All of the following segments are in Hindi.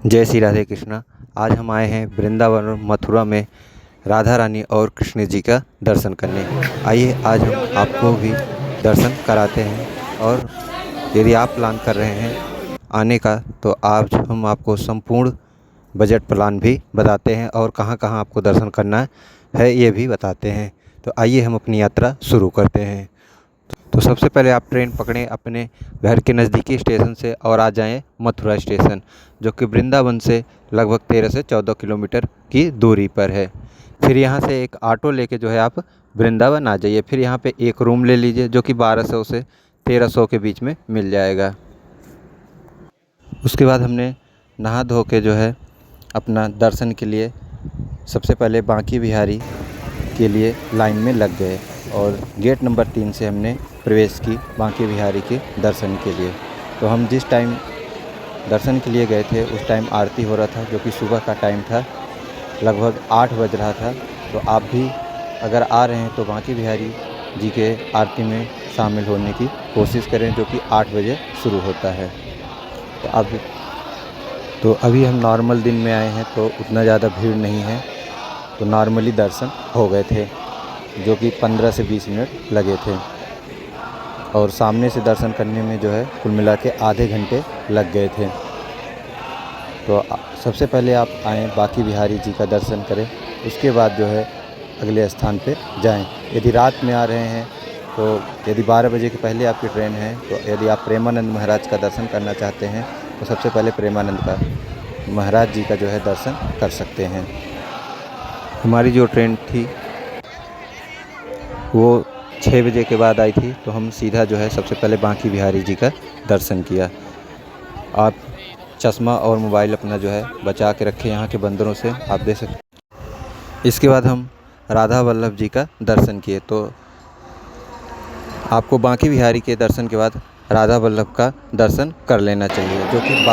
जय श्री राधे कृष्णा। आज हम आए हैं वृंदावन और मथुरा में राधा रानी और कृष्ण जी का दर्शन करने। आइए आज हम आपको भी दर्शन कराते हैं, और यदि आप प्लान कर रहे हैं आने का तो आज हम आपको संपूर्ण बजट प्लान भी बताते हैं और कहां कहां आपको दर्शन करना है ये भी बताते हैं। तो आइए हम अपनी यात्रा शुरू करते हैं। तो सबसे पहले आप ट्रेन पकड़ें अपने घर के नज़दीकी स्टेशन से और आ जाएं मथुरा स्टेशन, जो कि वृंदावन से लगभग 13 से 14 किलोमीटर की दूरी पर है। फिर यहाँ से एक ऑटो लेके जो है आप वृंदावन आ जाइए। फिर यहाँ पे एक रूम ले लीजिए जो कि 1200 से 1300 के बीच में मिल जाएगा। उसके बाद हमने नहा धो के जो है अपना दर्शन के लिए सबसे पहले बांके बिहारी के लिए लाइन में लग गए और गेट नंबर 3 से हमने प्रवेश की बांके बिहारी के दर्शन के लिए। तो हम जिस टाइम दर्शन के लिए गए थे उस टाइम आरती हो रहा था, जो कि सुबह का टाइम था, लगभग 8 बज रहा था। तो आप भी अगर आ रहे हैं तो बांके बिहारी जी के आरती में शामिल होने की कोशिश करें, जो कि 8 बजे शुरू होता है। तो अभी हम नॉर्मल दिन में आए हैं तो उतना ज़्यादा भीड़ नहीं है, तो नॉर्मली दर्शन हो गए थे, जो कि 15 से 20 मिनट लगे थे। और सामने से दर्शन करने में जो है कुल मिला के आधे घंटे लग गए थे। तो सबसे पहले आप आएँ बांके बिहारी जी का दर्शन करें, उसके बाद जो है अगले स्थान पे जाएं। यदि रात में आ रहे हैं तो यदि 12 बजे के पहले आपकी ट्रेन है तो यदि आप प्रेमानंद महाराज का दर्शन करना चाहते हैं तो सबसे पहले प्रेमानंद का महाराज जी का जो है दर्शन कर सकते हैं। हमारी जो ट्रेन थी वो 6 बजे के बाद आई थी, तो हम सीधा जो है सबसे पहले बांके बिहारी जी का दर्शन किया। आप चश्मा और मोबाइल अपना जो है बचा के रखें यहाँ के बंदरों से, आप देख सकते। इसके बाद हम राधा वल्लभ जी का दर्शन किए। तो आपको बांके बिहारी के दर्शन के बाद राधा वल्लभ का दर्शन कर लेना चाहिए, जो कि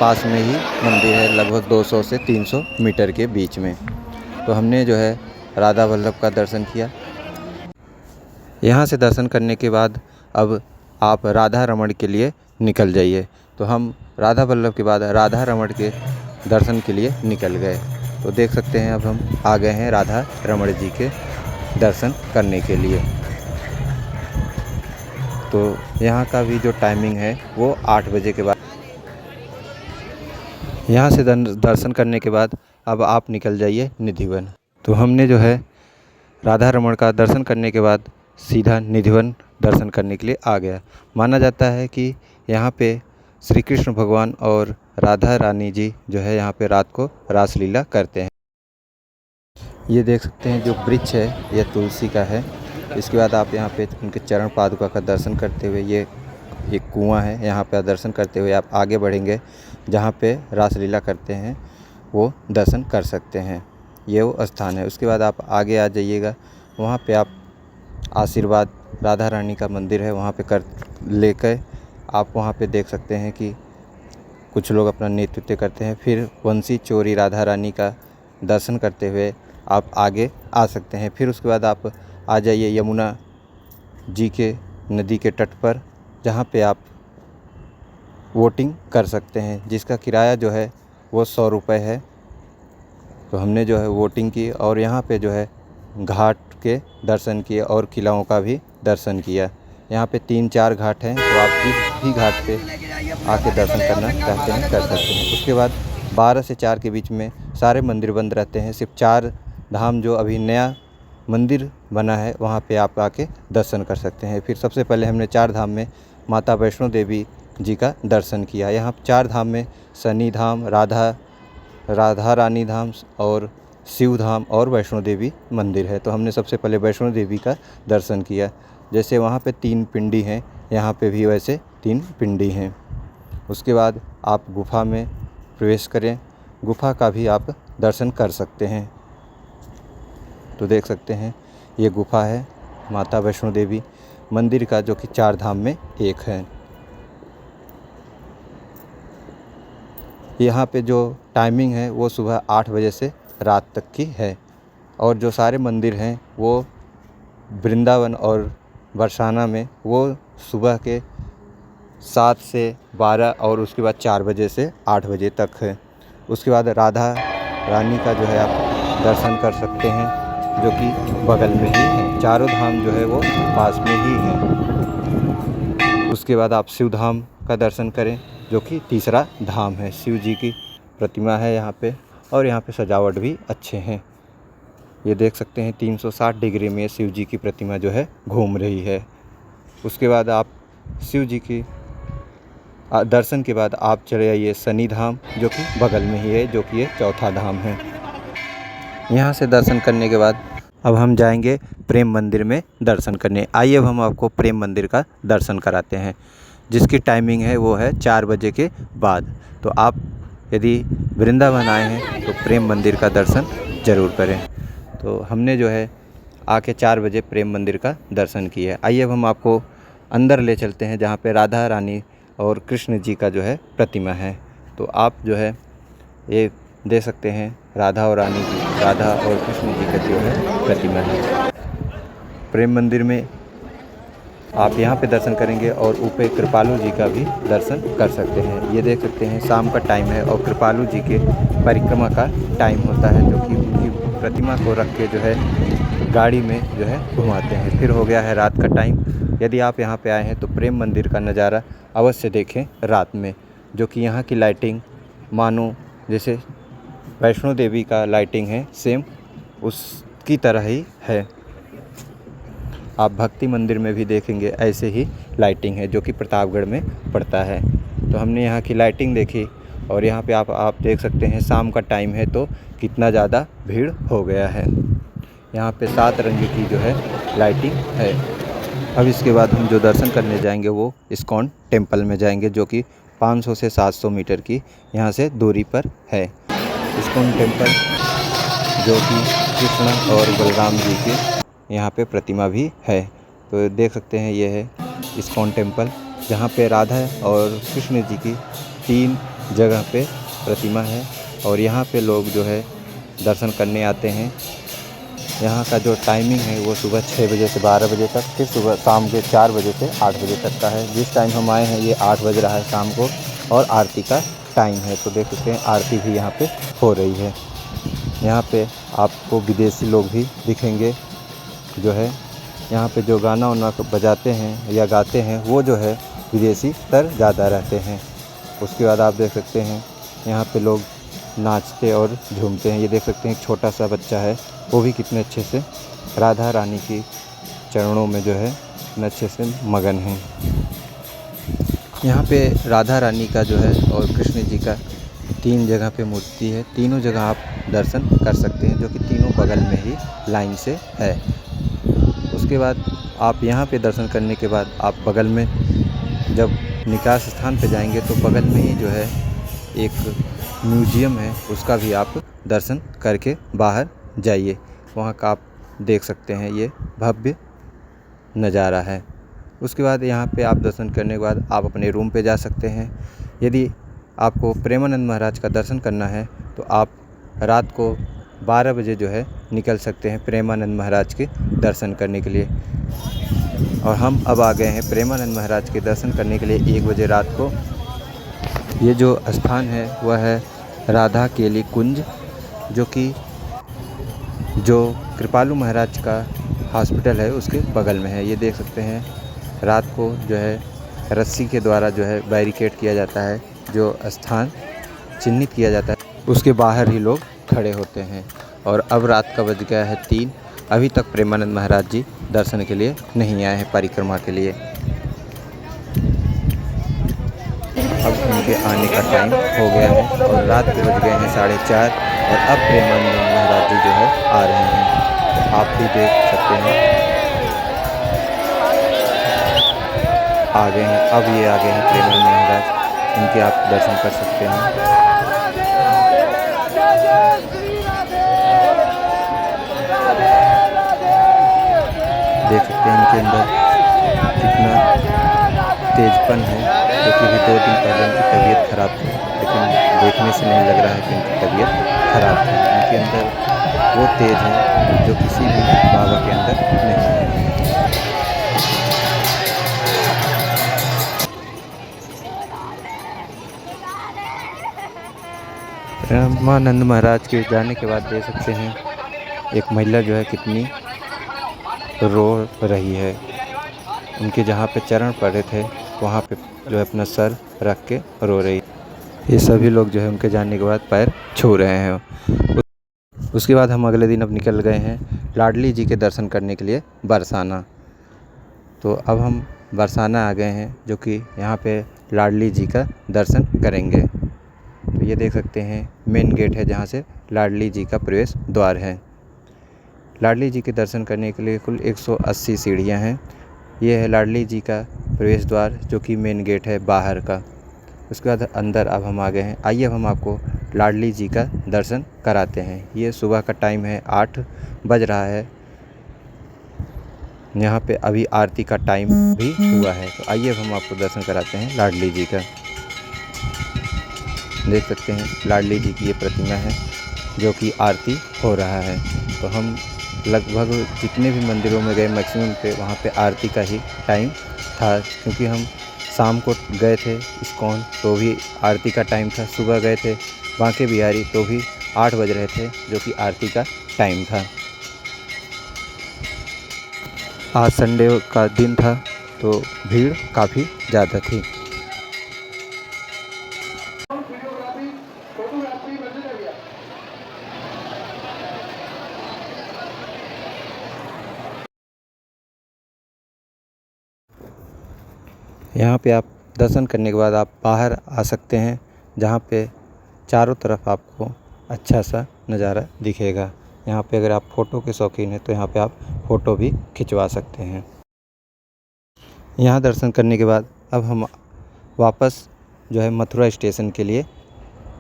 पास में ही मंदिर है, लगभग 200 से 300 मीटर के बीच में। तो हमने जो है राधा वल्लभ का दर्शन किया। यहाँ से दर्शन करने के बाद अब आप राधा रमण के लिए निकल जाइए। तो हम राधा वल्लभ के बाद राधा रमण के दर्शन के लिए निकल गए। तो देख सकते हैं अब हम आ गए हैं राधा रमण जी के दर्शन करने के लिए। तो यहाँ का भी जो टाइमिंग है वो 8 बजे के बाद। यहाँ से दर्शन करने के बाद अब आप निकल जाइए निधिवन। तो हमने जो है राधा रमण का दर्शन करने के बाद सीधा निधिवन दर्शन करने के लिए आ गया। माना जाता है कि यहाँ पे श्री कृष्ण भगवान और राधा रानी जी जो है यहाँ पे रात को रासलीला करते हैं। ये देख सकते हैं जो वृक्ष है यह तुलसी का है। इसके बाद आप यहाँ पे उनके चरण पादुका का दर्शन करते हुए ये एक कुआं है, यहाँ पे दर्शन करते हुए आप आगे बढ़ेंगे, जहाँ पे रासलीला करते हैं वो दर्शन कर सकते हैं। ये वो स्थान है। उसके बाद आप आगे आ जाइएगा, वहाँ पे आप आशीर्वाद राधा रानी का मंदिर है, वहाँ पे कर लेकर आप वहाँ पे देख सकते हैं कि कुछ लोग अपना नृत्य करते हैं। फिर वंशी चोरी राधा रानी का दर्शन करते हुए आप आगे आ सकते हैं। फिर उसके बाद आप आ जाइए यमुना जी के नदी के तट पर, जहाँ पे आप वोटिंग कर सकते हैं, जिसका किराया जो है वो 100 रुपये है। तो हमने जो है वोटिंग की और यहाँ पे जो है घाट के दर्शन किए और किलाओं का भी दर्शन किया। यहाँ पे 3-4 घाट हैं, तो आप जिस भी घाट पे आके दर्शन करना चाहते हैं कर सकते हैं। उसके बाद 12 से 4 के बीच में सारे मंदिर बंद रहते हैं। सिर्फ 4 धाम जो अभी नया मंदिर बना है वहाँ पे आप आके दर्शन कर सकते हैं। फिर सबसे पहले हमने 4 धाम में माता वैष्णो देवी जी का दर्शन किया। यहाँ 4 धाम में शनि धाम, राधा रानी धाम और शिव धाम और वैष्णो देवी मंदिर है। तो हमने सबसे पहले वैष्णो देवी का दर्शन किया। जैसे वहाँ पे 3 पिंडी हैं, यहाँ पे भी वैसे 3 पिंडी हैं। उसके बाद आप गुफा में प्रवेश करें, गुफा का भी आप दर्शन कर सकते हैं। तो देख सकते हैं ये गुफा है माता वैष्णो देवी मंदिर का, जो कि 4 धाम में एक है। यहाँ पे जो टाइमिंग है वो सुबह 8 बजे से रात तक की है। और जो सारे मंदिर हैं वो वृंदावन और बरसाना में वो सुबह के 7 से 12 और उसके बाद 4 बजे से 8 बजे तक है। उसके बाद राधा रानी का जो है आप दर्शन कर सकते हैं, जो कि बगल में ही है। चारों धाम जो है वो पास में ही हैं। उसके बाद आप शिव धाम का दर्शन करें, जो कि तीसरा धाम है। शिव जी की प्रतिमा है यहाँ पे, और यहाँ पे सजावट भी अच्छे हैं। ये देख सकते हैं 360 डिग्री में शिव जी की प्रतिमा जो है घूम रही है। उसके बाद आप शिव जी की दर्शन के बाद आप चले आइए शनि धाम, जो कि बगल में ही है, जो कि ये चौथा धाम है। यहाँ से दर्शन करने के बाद अब हम जाएंगे प्रेम मंदिर में दर्शन करने। आइए अब हम आपको प्रेम मंदिर का दर्शन कराते हैं, जिसकी टाइमिंग है वो है 4 बजे के बाद। तो आप यदि वृंदावन आए हैं तो प्रेम मंदिर का दर्शन ज़रूर करें। तो हमने जो है आके 4 बजे प्रेम मंदिर का दर्शन किया है। आइए अब हम आपको अंदर ले चलते हैं, जहाँ पे राधा रानी और कृष्ण जी का जो है प्रतिमा है। तो आप जो है ये देख सकते हैं राधा और कृष्ण जी का जो है प्रतिमा है। प्रेम मंदिर में आप यहाँ पे दर्शन करेंगे और ऊपर कृपालु जी का भी दर्शन कर सकते हैं। ये देख सकते हैं शाम का टाइम है और कृपालु जी के परिक्रमा का टाइम होता है, जो कि उनकी प्रतिमा को रख के जो है गाड़ी में जो है घुमाते हैं। फिर हो गया है रात का टाइम। यदि आप यहाँ पे आए हैं तो प्रेम मंदिर का नज़ारा अवश्य देखें रात में, जो कि यहाँ की लाइटिंग मानो जैसे वैष्णो देवी का लाइटिंग है, सेम उसकी तरह ही है। आप भक्ति मंदिर में भी देखेंगे ऐसे ही लाइटिंग है, जो कि प्रतापगढ़ में पड़ता है। तो हमने यहाँ की लाइटिंग देखी, और यहाँ पे आप देख सकते हैं शाम का टाइम है तो कितना ज़्यादा भीड़ हो गया है। यहाँ पे 7 रंग की जो है लाइटिंग है। अब इसके बाद हम जो दर्शन करने जाएंगे वो इस्कॉन टेम्पल में जाएंगे, जो कि 500 से 700 मीटर की यहाँ से दूरी पर है। इस्कॉन टेम्पल जो कि कृष्ण और बलराम जी के यहाँ पे प्रतिमा भी है। तो देख सकते हैं ये है इस्कॉन टेम्पल, जहाँ पे राधा और कृष्ण जी की 3 जगह पे प्रतिमा है, और यहाँ पे लोग जो है दर्शन करने आते हैं। यहाँ का जो टाइमिंग है वो सुबह 6 बजे से 12 बजे तक, फिर सुबह शाम के 4 बजे से 8 बजे तक का है। जिस टाइम हम आए हैं ये 8 बज रहा है शाम को, और आरती का टाइम है। तो देख सकते हैं आरती भी यहाँ पे हो रही है। यहाँ पे आपको विदेशी लोग भी दिखेंगे, जो है यहाँ पे जो गाना वाना बजाते हैं या गाते हैं वो जो है विदेशी तर ज़्यादा रहते हैं। उसके बाद आप देख सकते हैं यहाँ पे लोग नाचते और झूमते हैं। ये देख सकते हैं एक छोटा सा बच्चा है, वो भी कितने अच्छे से राधा रानी की चरणों में जो है कितने अच्छे से मगन हैं। यहाँ पे राधा रानी का जो है और कृष्ण जी का 3 जगह पे मूर्ति है। तीनों जगह आप दर्शन कर सकते हैं, जो कि तीनों बगल में ही लाइन से है। उसके बाद आप यहाँ पे दर्शन करने के बाद आप बगल में जब निकास स्थान पे जाएंगे तो बगल में ही जो है एक म्यूजियम है, उसका भी आप दर्शन करके बाहर जाइए। वहाँ का आप देख सकते हैं ये भव्य नज़ारा है। उसके बाद यहाँ पे आप दर्शन करने के बाद आप अपने रूम पे जा सकते हैं। यदि आपको प्रेमानंद महाराज का दर्शन करना है तो आप रात को 12 बजे जो है निकल सकते हैं प्रेमानंद महाराज के दर्शन करने के लिए। और हम अब आ गए हैं प्रेमानंद महाराज के दर्शन करने के लिए 1 बजे रात को। ये जो स्थान है वह है राधा केली कुंज, जो कि जो कृपालु महाराज का हॉस्पिटल है उसके बगल में है। ये देख सकते हैं रात को जो है रस्सी के द्वारा जो है बैरिकेड किया जाता है, जो स्थान चिन्हित किया जाता है उसके बाहर ही लोग खड़े होते हैं। और अब रात का बज गया है 3, अभी तक प्रेमानंद महाराज जी दर्शन के लिए नहीं आए हैं परिक्रमा के लिए। अब उनके आने का टाइम हो गया है और रात के बज गए हैं 4:30, और अब प्रेमानंद महाराज जी जो है आ रहे हैं। तो आप भी देख सकते हैं आ गए हैं, अब ये आ गए हैं प्रेमानंद महाराज, इनके आप दर्शन कर सकते हैं। देख सकते हैं इनके अंदर कितना तेजपन है, क्योंकि अभी 2 दिन पहले इनकी तबीयत ख़राब थी, लेकिन देखने से नहीं लग रहा है कि इनकी तबीयत ख़राब थी। इनके अंदर वो तेज है जो किसी भी बाबा के अंदर नहीं है। रामानंद महाराज के जाने के बाद देख सकते हैं एक महिला जो है कितनी रो रही है। उनके जहाँ पे चरण पड़े थे वहाँ पे जो है अपना सर रख के रो रही। ये सभी लोग जो है उनके जाने के बाद पैर छू रहे हैं। उसके बाद हम अगले दिन अब निकल गए हैं लाडली जी के दर्शन करने के लिए बरसाना। तो अब हम बरसाना आ गए हैं जो कि यहाँ पे लाडली जी का दर्शन करेंगे। तो ये देख सकते हैं मेन गेट है जहाँ से लाडली जी का प्रवेश द्वार है। लाडली जी के दर्शन करने के लिए कुल 180 सीढ़ियाँ हैं। ये है लाडली जी का प्रवेश द्वार जो कि मेन गेट है बाहर का। उसके बाद अंदर अब हम आ गए हैं। आइए अब हम आपको लाडली जी का दर्शन कराते हैं। ये सुबह का टाइम है, 8 बज रहा है। यहाँ पे अभी आरती का टाइम भी हुआ है। तो आइए अब हम आपको दर्शन कराते हैं लाडली जी का। देख सकते हैं लाडली जी की ये प्रतिमा है जो कि आरती हो रहा है। तो हम लगभग जितने भी मंदिरों में गए मैक्सिमम पे वहाँ पे आरती का ही टाइम था, क्योंकि हम शाम को गए थे इस्कॉन तो भी आरती का टाइम था। सुबह गए थे बांके बिहारी तो भी 8 बज रहे थे जो कि आरती का टाइम था। आज संडे का दिन था तो भीड़ काफ़ी ज़्यादा थी। यहाँ पे आप दर्शन करने के बाद आप बाहर आ सकते हैं जहाँ पे चारों तरफ आपको अच्छा सा नज़ारा दिखेगा। यहाँ पे अगर आप फ़ोटो के शौकीन हैं तो यहाँ पे आप फ़ोटो भी खिंचवा सकते हैं। यहाँ दर्शन करने के बाद अब हम वापस जो है मथुरा स्टेशन के लिए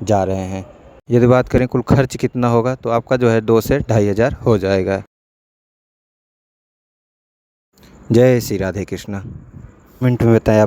जा रहे हैं। यदि बात करें कुल खर्च कितना होगा तो आपका जो है 2 से 2,500 हो जाएगा। जय श्री राधे कृष्णा। मिनट में बताएं आप।